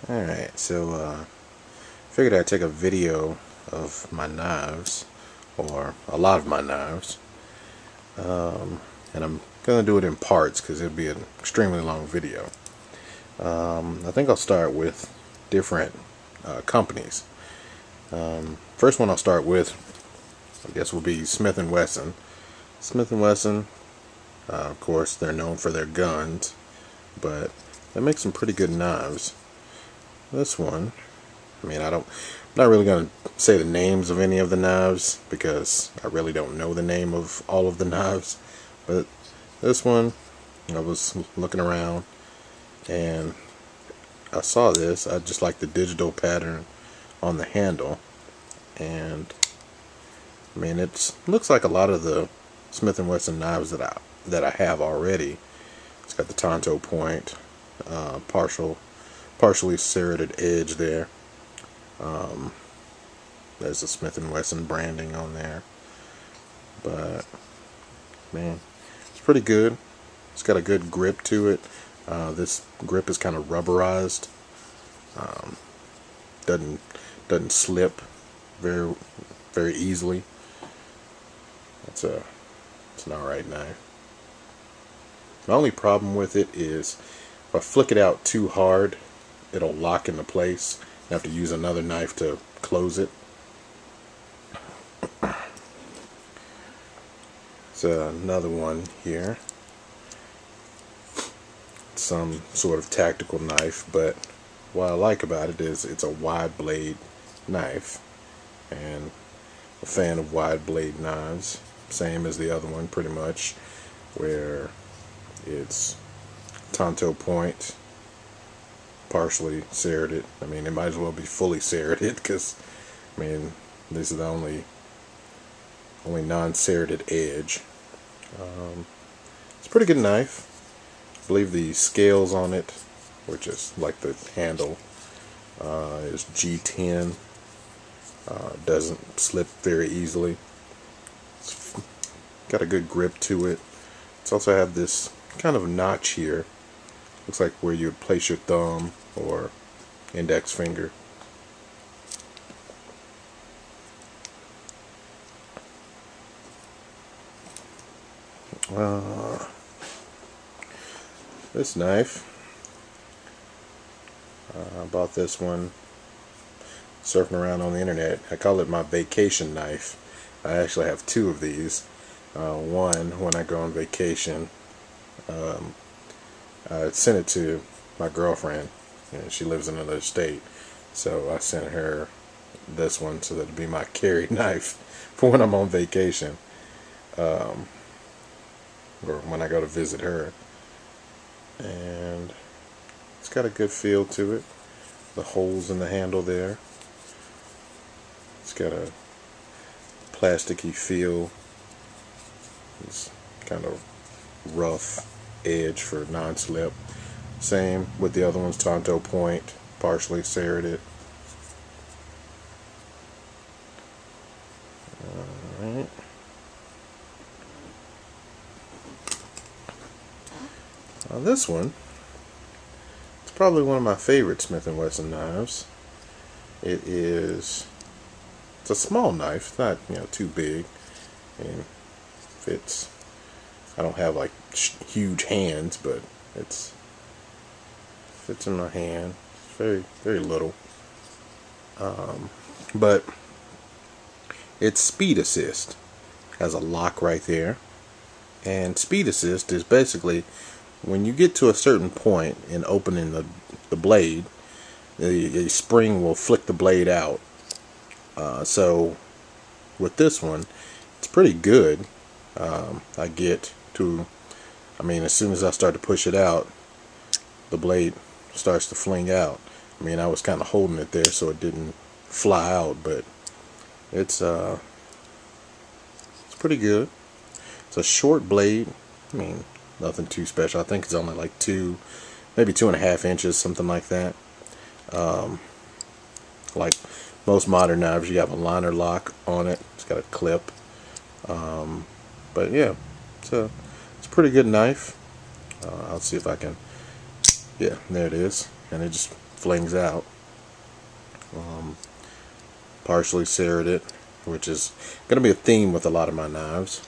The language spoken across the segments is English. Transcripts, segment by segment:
Alright, so figured I'd take a video of my knives, or a lot of my knives, and I'm going to do it in parts because it'll be an extremely long video. I think I'll start with different companies. First one I'll start with, I guess, will be Smith and Wesson. Smith and Wesson, of course, they're known for their guns, but they make some pretty good knives. This one, I'm not really going to say the names of any of the knives because I really don't know the name of all of the knives. But this one, I was looking around and I saw this. I just like the digital pattern on the handle, and it looks like a lot of the Smith and Wesson knives that I have already. It's got the Tonto point, partially serrated edge there. There's the Smith and Wesson branding on there, but man, it's pretty good. It's got a good grip to it. This grip is kind of rubberized. Doesn't slip very easily. It's an alright knife. The only problem with it is if I flick it out too hard, it'll lock into place. I have to use another knife to close it. It's another one here. It's some sort of tactical knife, but what I like about it is it's a wide blade knife, and a fan of wide blade knives. Same as the other one, pretty much, where it's Tonto point, partially serrated. It might as well be fully serrated because, this is the only non-serrated edge. It's a pretty good knife. I believe the scales on it, which is like the handle, is G10. Doesn't slip very easily. It's got a good grip to it. It's also have this kind of notch here. Looks like where you would place your thumb or index finger. This knife, I bought this one surfing around on the internet. I call it my vacation knife. I actually have two of these. One, when I go on vacation, I sent it to my girlfriend, and she lives in another state, so I sent her this one so that it'd be my carry knife for when I'm on vacation, or when I go to visit her. And it's got a good feel to it. The holes in the handle there. It's got a plasticky feel. It's kind of rough edge for non-slip. Same with the other ones, Tonto point, partially serrated. Alright. Now this one, it's probably one of my favorite Smith and Wesson knives. It's a small knife. It's not too big, and fits. I don't have like huge hands, but it fits in my hand. It's very little, but it's speed assist. Has a lock right there, and speed assist is basically when you get to a certain point in opening the blade, the spring will flick the blade out. So with this one, it's pretty good. I get to, as soon as I start to push it out, the blade starts to fling out. I was kind of holding it there so it didn't fly out, but it's pretty good. It's a short blade. Nothing too special. I think it's only like maybe 2.5 inches, something like that. Like most modern knives, you have a liner lock on it. It's got a clip. But yeah, it's a pretty good knife. I'll see if I can. Yeah, there it is, and it just flings out. Partially serrated, which is going to be a theme with a lot of my knives.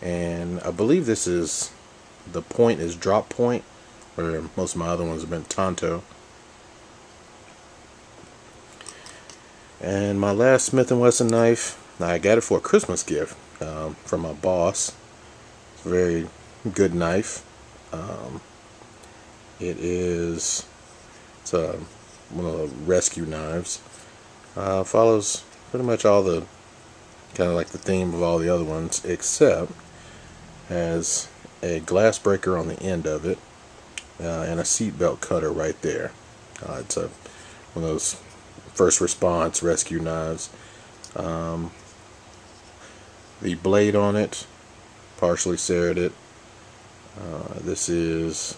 And I believe this is, the point is drop point, where most of my other ones have been tanto. And my last Smith and Wesson knife, I got it for a Christmas gift from my boss. It's a very good knife. It's one of the rescue knives. Follows pretty much all the, kind of like the theme of all the other ones, except has a glass breaker on the end of it, and a seat belt cutter right there. It's one of those first response rescue knives. The blade on it, partially serrated. This is,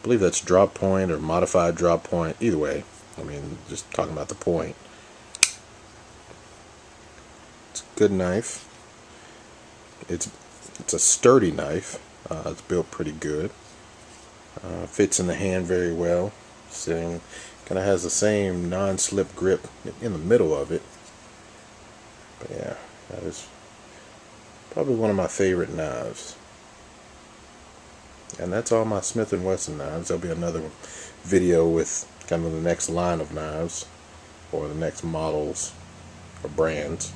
I believe that's drop point or modified drop point. Either way, I mean, just talking about the point. It's a good knife. It's a sturdy knife. It's built pretty good. Fits in the hand very well. Sitting, kind of has the same non-slip grip in the middle of it. But yeah, that is probably one of my favorite knives. And that's all my Smith and Wesson knives. There'll be another video with kind of the next line of knives, or the next models or brands.